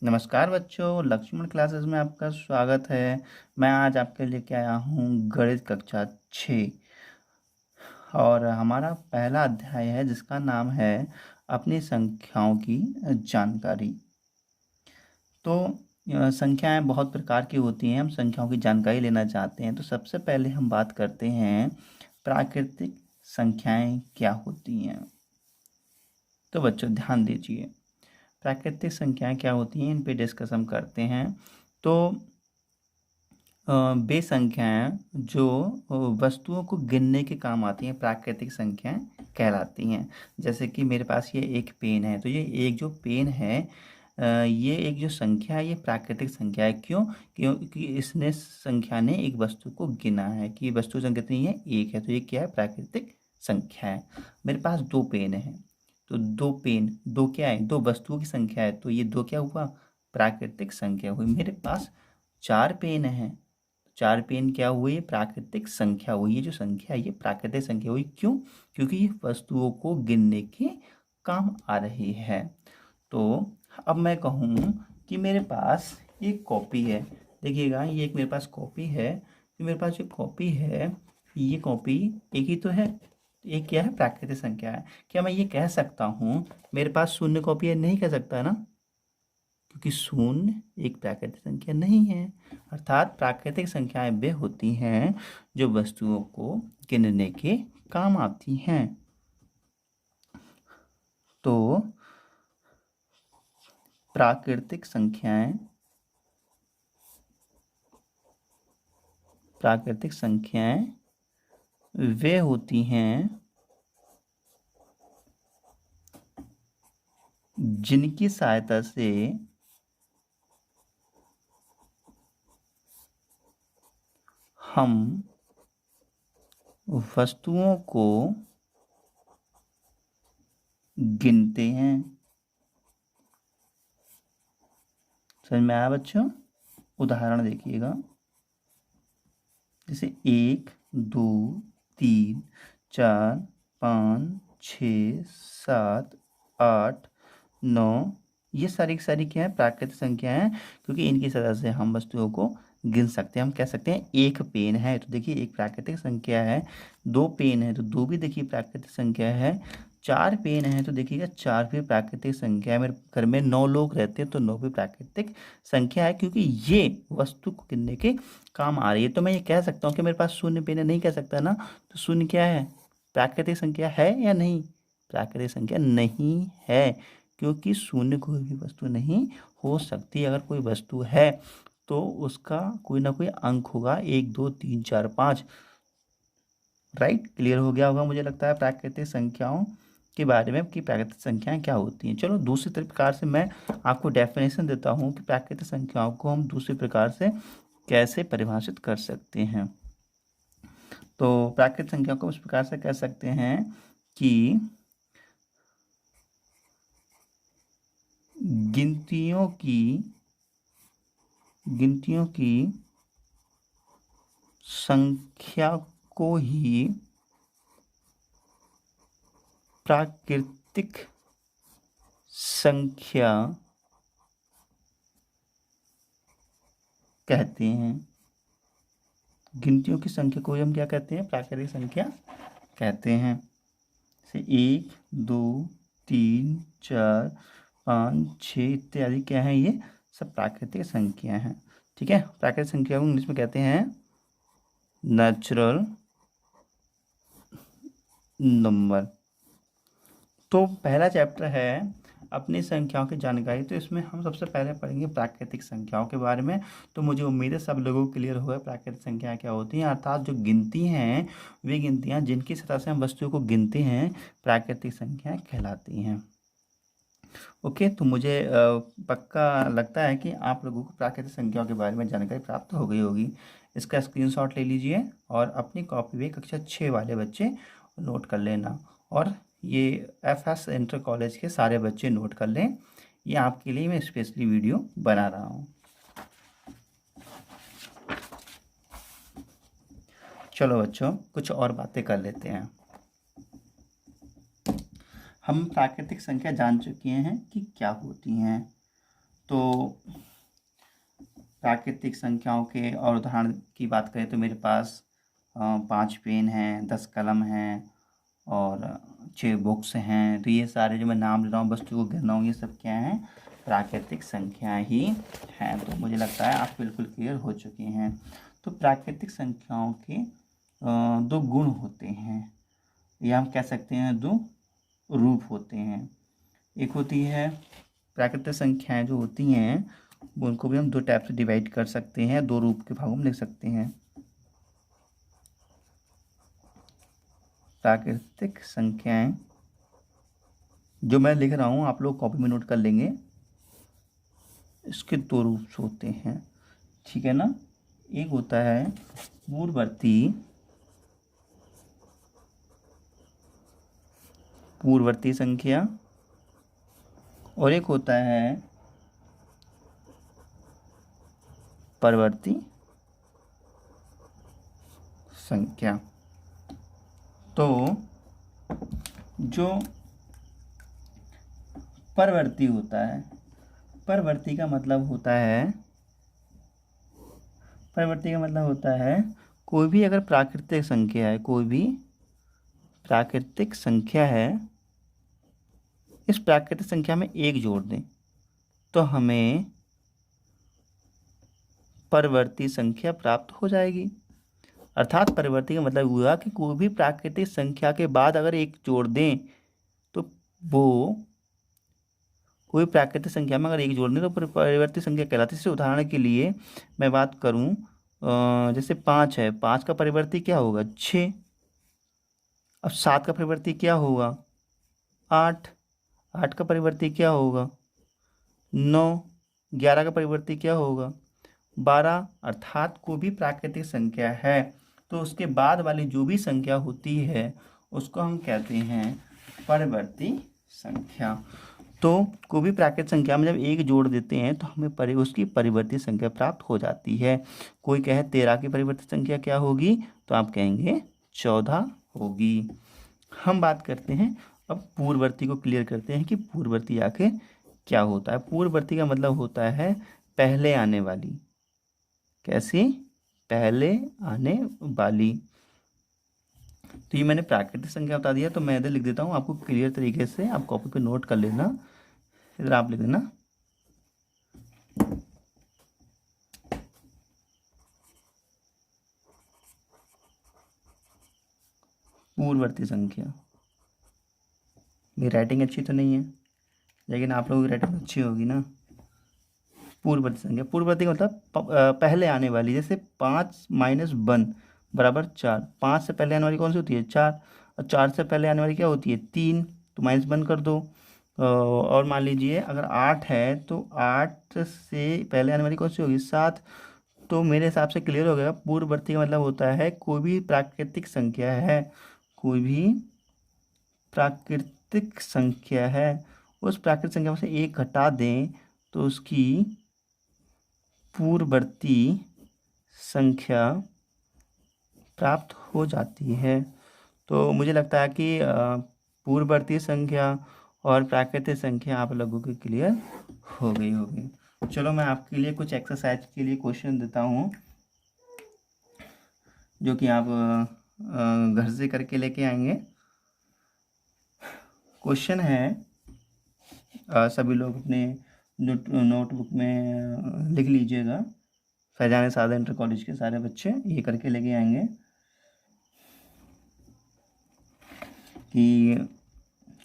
नमस्कार बच्चों, लक्ष्मण क्लासेस में आपका स्वागत है। मैं आज आपके लिए लेके आया हूँ गणित कक्षा 6 और हमारा पहला अध्याय है जिसका नाम है अपनी संख्याओं की जानकारी। तो संख्याएं बहुत प्रकार की होती हैं। हम संख्याओं की जानकारी लेना चाहते हैं तो सबसे पहले हम बात करते हैं प्राकृतिक संख्याएं क्या होती हैं। तो बच्चों ध्यान दीजिए, प्राकृतिक संख्याएं क्या होती हैं इन पे डिस्कस हम करते हैं। तो वे संख्याएं जो वस्तुओं को गिनने के काम आती हैं प्राकृतिक संख्याएं कहलाती हैं। जैसे कि मेरे पास ये एक पेन है, तो ये एक जो पेन है ये एक जो संख्या है ये प्राकृतिक संख्या है। क्यों? क्योंकि इसने संख्या ने एक वस्तु को गिना है कि वस्तु संख्या कितनी है, एक है, तो ये क्या है, प्राकृतिक संख्या है। मेरे पास दो पेन है, तो दो पेन, दो क्या है, दो वस्तुओं की संख्या है, तो ये दो क्या हुआ, प्राकृतिक संख्या हुई। मेरे पास चार पेन है, चार पेन क्या हुई, प्राकृतिक संख्या हुई। ये जो संख्या है ये प्राकृतिक संख्या हुई। क्यों? क्योंकि ये वस्तुओं को गिनने के काम आ रही है। तो अब मैं कहूँ कि मेरे पास एक कॉपी है, देखिएगा ये एक मेरे पास कॉपी है। तो मेरे पास जो कॉपी है ये कॉपी एक ही तो है, एक क्या है, प्राकृतिक संख्या है। क्या मैं ये कह सकता हूँ मेरे पास शून्य कॉपी है? नहीं कह सकता है ना, क्योंकि शून्य एक प्राकृतिक संख्या नहीं है। अर्थात प्राकृतिक संख्याएं वे होती हैं जो वस्तुओं को गिनने के काम आती हैं। तो प्राकृतिक संख्याएं वे होती हैं जिनकी सहायता से हम वस्तुओं को गिनते हैं। समझ में आया बच्चों? उदाहरण देखिएगा, जैसे 1, 2, 3, 4, 5, 6, 7, 8, 9, ये सारी की सारी क्या है, प्राकृतिक संख्या है। क्योंकि इनकी सहायता से हम वस्तुओं को गिन सकते हैं। हम कह सकते हैं एक पेन है, तो देखिए एक प्राकृतिक संख्या है। दो पेन है, तो दो भी देखिए प्राकृतिक संख्या है। चार पेन है, तो देखिएगा चार भी प्राकृतिक संख्या है। मेरे घर में 9 लोग रहते हैं, तो 9 भी प्राकृतिक संख्या है, क्योंकि ये वस्तु को गिनने के काम आ रही है। तो मैं ये कह सकता हूँ कि मेरे पास शून्य पेन है, नहीं कह सकता ना। तो शून्य क्या है, प्राकृतिक संख्या है या नहीं? प्राकृतिक संख्या नहीं है, क्योंकि शून्य कोई भी वस्तु नहीं हो सकती। अगर कोई वस्तु है तो उसका कोई ना कोई अंक होगा, 1, 2, 3, 4, 5। राइट, क्लियर हो गया होगा मुझे लगता है प्राकृतिक संख्याओं के बारे में कि प्राकृतिक संख्याएं क्या होती हैं। चलो दूसरी प्रकार से मैं आपको डेफिनेशन देता हूँ कि प्राकृतिक संख्याओं को हम दूसरे प्रकार से कैसे परिभाषित कर सकते हैं। तो प्राकृतिक संख्याओं को इस प्रकार से कह सकते हैं कि गिनतियों की संख्या को ही प्राकृतिक संख्या कहते हैं। गिनतियों की संख्या को ही हम क्या कहते हैं, प्राकृतिक संख्या कहते हैं। जैसे 1, 2, 3, 4, 5, 6 इत्यादि क्या है, ये सब प्राकृतिक संख्या हैं। ठीक है, प्राकृतिक संख्या को इंग्लिश में कहते हैं नेचुरल नंबर। तो पहला चैप्टर है अपनी संख्याओं की जानकारी। तो इसमें हम सबसे पहले पढ़ेंगे प्राकृतिक संख्याओं के बारे में। तो मुझे उम्मीद है सब लोगों को क्लियर होगा प्राकृतिक संख्याएं क्या होती हैं। अर्थात जो गिनती हैं, वे गिनतियां जिनकी सहायता से हम वस्तुओं को गिनते हैं प्राकृतिक संख्याएं कहलाती हैं। ओके, तो मुझे पक्का लगता है कि आप लोगों को प्राकृतिक संख्याओं के बारे में जानकारी प्राप्त हो गई होगी। इसका स्क्रीनशॉट ले लीजिए और अपनी कॉपी में कक्षा 6 वाले बच्चे नोट कर लेना। और ये FS इंटर कॉलेज के सारे बच्चे नोट कर लें, ये आपके लिए मैं स्पेशली वीडियो बना रहा हूँ। चलो बच्चों कुछ और बातें कर लेते हैं। हम प्राकृतिक संख्या जान चुके हैं कि क्या होती हैं। तो प्राकृतिक संख्याओं के और उदाहरण की बात करें तो मेरे पास 5 पेन हैं, 10 कलम हैं और 6 बुक्स हैं। तो ये सारे जो मैं नाम ले रहा हूँ, वस्तु को गिन रहा हूँ, ये सब क्या हैं? प्राकृतिक संख्याएं ही हैं। तो मुझे लगता है आप बिल्कुल क्लियर हो चुके हैं। तो प्राकृतिक संख्याओं के 2 गुण होते हैं, या हम कह सकते हैं 2 रूप होते हैं। एक होती है प्राकृतिक संख्याएं जो होती हैं, उनको भी हम 2 टाइप से डिवाइड कर सकते हैं, 2 रूप के भागों में लिख सकते हैं। प्राकृतिक संख्याएं जो मैं लिख रहा हूँ आप लोग कॉपी में नोट कर लेंगे। इसके 2 रूप होते हैं, ठीक है ना? एक होता है पूर्ववर्ती संख्या और एक होता है परवर्ती संख्या। तो जो परवर्ती होता है, परवर्ती का मतलब होता है कोई भी अगर प्राकृतिक संख्या है, कोई भी प्राकृतिक संख्या है, इस प्राकृतिक संख्या में 1 जोड़ दें तो हमें परवर्ती संख्या प्राप्त हो जाएगी। अर्थात परिवर्ती का मतलब हुआ कि कोई भी प्राकृतिक संख्या के बाद अगर 1 जोड़ दें तो वो कोई प्राकृतिक संख्या में अगर 1 जोड़ दें तो परिवर्ती संख्या कहलाती है। जैसे उदाहरण के लिए मैं बात करूं, जैसे 5 है, 5 का परिवर्ती क्या होगा? 6। अब 7 का परिवर्ती क्या होगा? 8। 8 का परिवर्ती क्या होगा? 9। 11 का परिवर्ती क्या होगा? 12। अर्थात कोई भी प्राकृतिक संख्या है तो उसके बाद वाली जो भी संख्या होती है उसको हम कहते हैं परिवर्ती संख्या। तो कोई भी प्राकृतिक संख्या में जब 1 जोड़ देते हैं तो हमें उसकी परिवर्ती संख्या प्राप्त हो जाती है। कोई कहे 13 की परिवर्ती संख्या क्या होगी तो आप कहेंगे 14 होगी। हम बात करते हैं अब पूर्ववर्ती को क्लियर करते हैं कि पूर्ववर्ती आखिर क्या होता है। पूर्ववर्ती का मतलब होता है पहले आने वाली। कैसी? पहले आने वाली। तो ये मैंने प्राकृतिक संख्या बता दिया, तो मैं इधर लिख देता हूँ आपको क्लियर तरीके से, आप कॉपी पे नोट कर लेना। इधर आप लिख देना पूर्ववर्ती संख्या। मेरी राइटिंग अच्छी तो नहीं है, लेकिन आप लोगों की राइटिंग अच्छी होगी ना। पूर्ववर्ती संख्या, पूर्ववर्ती का मतलब पहले आने वाली। जैसे 5 - 1 बराबर 4। 5 से पहले आने वाली कौन सी होती है? 4। और 4 से पहले आने वाली क्या होती है? 3। तो -1 कर दो। और मान लीजिए अगर 8 है तो 8 से पहले आने वाली कौन सी होगी? 7। तो मेरे हिसाब से क्लियर हो गया। पूर्ववर्ती का मतलब होता है कोई भी प्राकृतिक संख्या है, कोई भी प्राकृतिक संख्या है, उस प्राकृतिक संख्या में से 1 घटा दें तो उसकी पूर्ववर्ती संख्या प्राप्त हो जाती है। तो मुझे लगता है कि पूर्ववर्ती संख्या और प्राकृतिक संख्या आप लोगों की क्लियर हो गई होगी। चलो मैं आपके लिए कुछ एक्सरसाइज के लिए क्वेश्चन देता हूँ जो कि आप घर से करके लेके आएंगे। क्वेश्चन है, सभी लोग अपने नोटबुक में लिख लीजिएगा। फैजान सादा इंटर कॉलेज के सारे बच्चे ये करके लेके आएंगे कि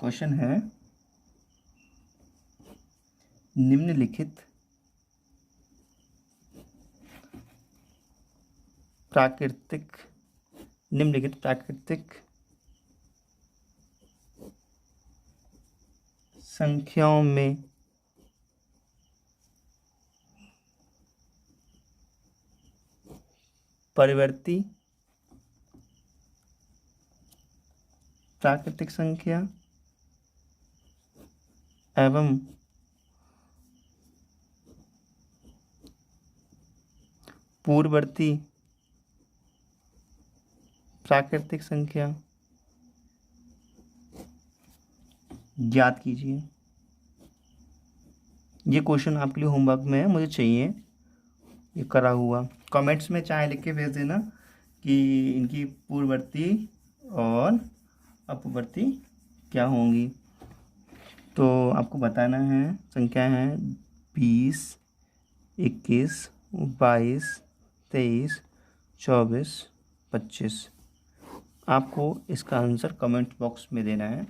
क्वेश्चन है निम्नलिखित प्राकृतिक संख्याओं में परिवर्ती प्राकृतिक संख्या एवं पूर्ववर्ती प्राकृतिक संख्या ज्ञात कीजिए। ये क्वेश्चन आपके लिए होमवर्क में है, मुझे चाहिए ये करा हुआ। कमेंट्स में चाहे लिख के भेज देना कि इनकी पूर्ववर्ती और अपवर्ती क्या होंगी। तो आपको बताना है संख्या है 20, 21, 22, 23, 24, 25। आपको इसका आंसर कमेंट बॉक्स में देना है।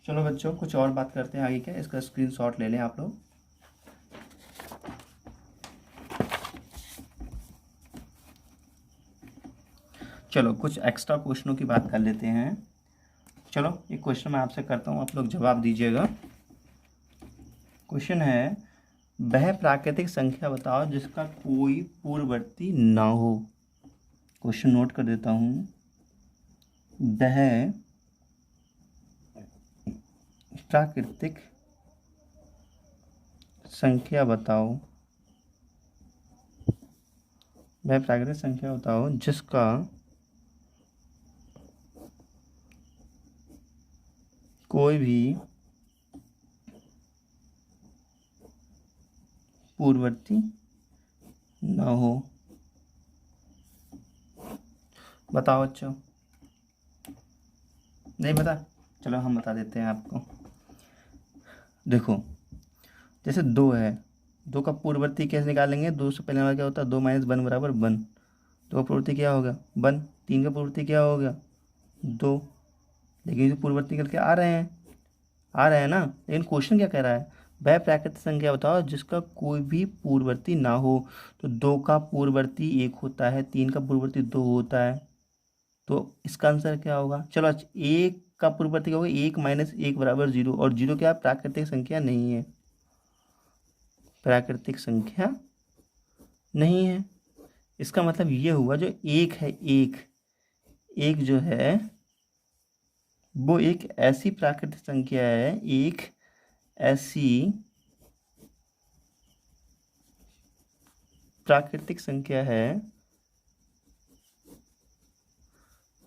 चलो बच्चों कुछ और बात करते हैं आगे क्या, इसका स्क्रीनशॉट ले लें आप लोग। चलो कुछ एक्स्ट्रा क्वेश्चनों की बात कर लेते हैं। चलो ये क्वेश्चन मैं आपसे करता हूँ, आप लोग जवाब दीजिएगा। क्वेश्चन है, वह प्राकृतिक संख्या बताओ जिसका कोई पूर्ववर्ती ना हो। क्वेश्चन नोट कर देता हूँ। वह प्राकृतिक संख्या बताओ, वह प्राकृतिक संख्या बताओ जिसका कोई भी पूर्ववर्ती ना हो। बताओ बच्चों, नहीं पता? चलो हम बता देते हैं आपको। देखो जैसे 2 है, 2 का पूर्ववर्ती कैसे निकालेंगे? 2 से पहले वाला क्या होता है? 2 - 1 बराबर 1। 2 का पूर्ववर्ती क्या होगा? 1। 3 का पूर्ववर्ती क्या होगा? 2। लेकिन जो पूर्ववर्ती निकल के आ रहे हैं ना। लेकिन क्वेश्चन क्या कह रहा है? वह प्राकृतिक संख्या बताओ जिसका कोई भी पूर्ववर्ती ना हो। तो 2 का पूर्ववर्ती 1 होता है, 3 का पूर्ववर्ती 2 होता है। तो इसका आंसर क्या होगा? चलो अच्छा, 1 का पूर्ववर्ती क्या होगा? 1 - 1 बराबर 0। और 0 क्या प्राकृतिक संख्या नहीं है, प्राकृतिक संख्या नहीं है। इसका मतलब ये हुआ जो 1 है, एक जो है वो एक ऐसी प्राकृतिक संख्या है, एक ऐसी प्राकृतिक संख्या है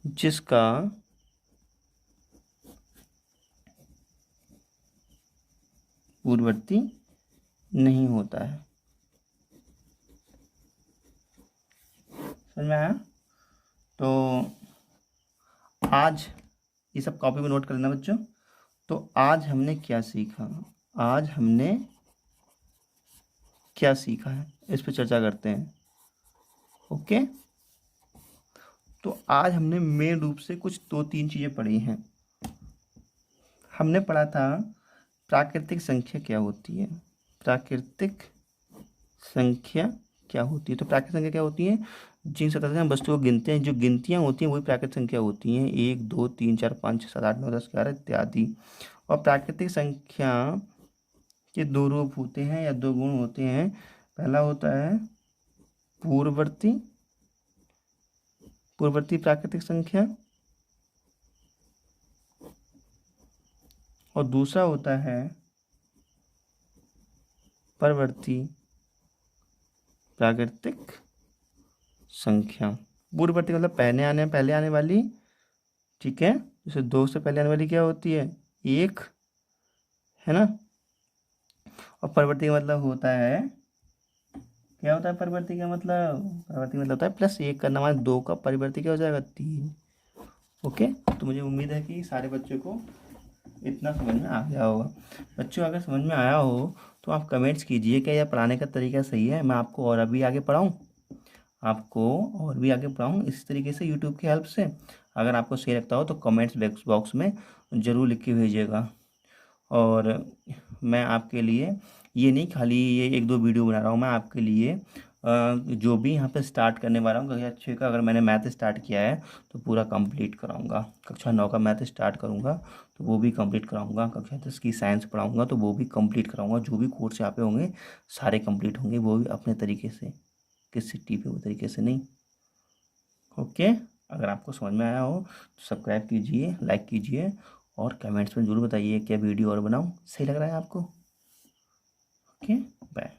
जिसका पूर्ववर्ती नहीं होता है। समझ में आया? तो आज ये सब कॉपी में नोट कर लेना बच्चों। तो आज हमने क्या सीखा, आज हमने क्या सीखा है इस पर चर्चा करते हैं। ओके, तो आज हमने मेन रूप से कुछ 2-3 चीज़ें पढ़ी हैं। हमने पढ़ा था प्राकृतिक संख्या क्या होती है, प्राकृतिक संख्या क्या होती है। तो प्राकृतिक संख्या क्या होती है? जिन सतह से हम वस्तुओं को गिनते हैं, जो गिनतियाँ होती हैं वही प्राकृतिक संख्या होती हैं। 1, 2, 3, 4, 5, 6, 7, 8, 9, 10, 11 इत्यादि। और प्राकृतिक संख्या के 2 रूप होते हैं या 2 गुण होते हैं। पहला होता है पूर्ववर्ती प्राकृतिक संख्या, और दूसरा होता है परवर्ती प्राकृतिक संख्या। पूर्ववर्ती मतलब पहले आने वाली, ठीक है। जैसे 2 से पहले आने वाली क्या होती है? 1, है ना। और परवर्ती का मतलब होता है, क्या होता है परवर्ती का मतलब? परवर्ती मतलब होता है +1 करना, हमारे 2 का परिवर्ती क्या हो जाएगा? 3। ओके, तो मुझे उम्मीद है कि सारे बच्चों को इतना समझ में आ गया होगा। बच्चों अगर समझ में आया हो तो आप कमेंट्स कीजिए क्या यह पढ़ाने का तरीका सही है, मैं आपको और अभी आगे पढ़ाऊँ, इस तरीके से यूट्यूब की हेल्प से। अगर आपको सही लगता हो तो कमेंट्स बॉक्स में ज़रूर लिख के भेजिएगा। और मैं आपके लिए ये नहीं खाली ये 1-2 वीडियो बना रहा हूँ, मैं आपके लिए जो भी यहाँ पे स्टार्ट करने वाला हूँ कक्षा 6 का, अगर मैंने मैथ स्टार्ट किया है तो पूरा कंप्लीट कराऊंगा। कक्षा 9 का मैथ स्टार्ट करूँगा तो वो भी कंप्लीट कराऊंगा। कक्षा 10 की साइंस पढ़ाऊंगा तो वो भी कंप्लीट कराऊंगा। जो भी कोर्स यहाँ पे होंगे सारे कंप्लीट होंगे, वो भी अपने तरीके से, किसी टीपी वो तरीके से नहीं। ओके, अगर आपको समझ में आया हो तो सब्सक्राइब कीजिए, लाइक कीजिए और कमेंट्स में ज़रूर बताइए क्या वीडियो और बनाऊँ, सही लग रहा है आपको। Okay, bye.